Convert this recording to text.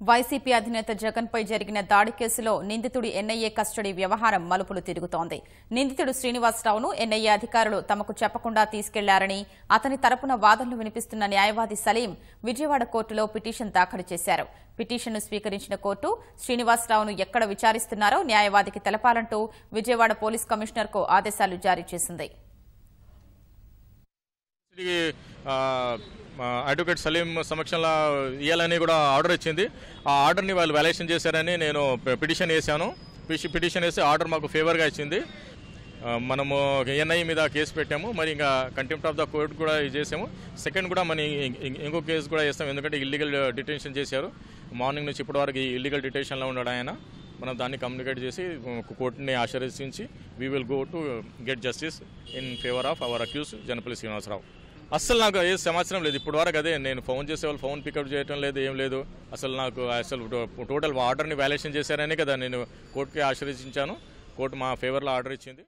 YCP అధినేత జగన్పై జరిగిన దాడి కేసులో నిందితుడి ఎన్ఐఏ కస్టడీ వ్యవహారం మలుపులు తిరుగుతోంది. నిందితుడు శ్రీనివాసరావును ఎన్ఐఏ అధికారులు తమకు చెప్పకుండా తీసుకెళ్లారని అతని తరపున వాదనలు వినిపిస్తున్న న్యాయవాది సలీం విజయవాడ కోర్టులో పిటిషన్ దాఖలు చేశారు. పిటిషన్ను స్వీకరించిన కోర్టు శ్రీనివాసరావును ఎక్కడ విచారిస్తున్నారో న్యాయవాదికి తెలపాలంటూ విజయవాడ పోలీస్ కమిషనర్కు ఆదేశాలు జారీ చేసింది. అడ్వకేట్ సలీం సమక్షంలో ఇవ్వాలని కూడా ఆర్డర్ ఇచ్చింది. ఆ ఆర్డర్ని వాళ్ళు వ్యాలేషన్ చేశారని నేను పిటిషన్ వేశాను. పిటిషన్ వేసి ఆర్డర్ మాకు ఫేవర్గా ఇచ్చింది. మనము ఎన్ఐ మీద కేసు పెట్టాము. మరి ఇంకా కంటెంప్ట్ ఆఫ్ ద కోర్ట్ కూడా చేసాము. సెకండ్ కూడా మన ఇంకో కేసు కూడా వేస్తాం. ఎందుకంటే ఇల్లీగల్ డిటెన్షన్ చేశారు. మార్నింగ్ నుంచి ఇప్పటి వరకు ఇల్లీగల్ డిటెన్షన్లో ఉన్నాడు ఆయన. మనం దాన్ని కమ్యూనికేట్ చేసి కోర్టుని ఆశ్రయించి we will go to get justice in favour of our accused Janapalli Srinivasarao. అసలు నాకు ఏ సమాచారం లేదు. ఇప్పటి వరకు అదే నేను ఫోన్ చేసేవాళ్ళు ఫోన్ పికప్ చేయడం లేదు, ఏం లేదు. అసలు టోటల్ ఆర్డర్ని వ్యాలేషన్ చేశారనే కదా నేను కోర్టుకి ఆశ్రయించాను. కోర్టు మా ఫేవర్లో ఆర్డర్ ఇచ్చింది.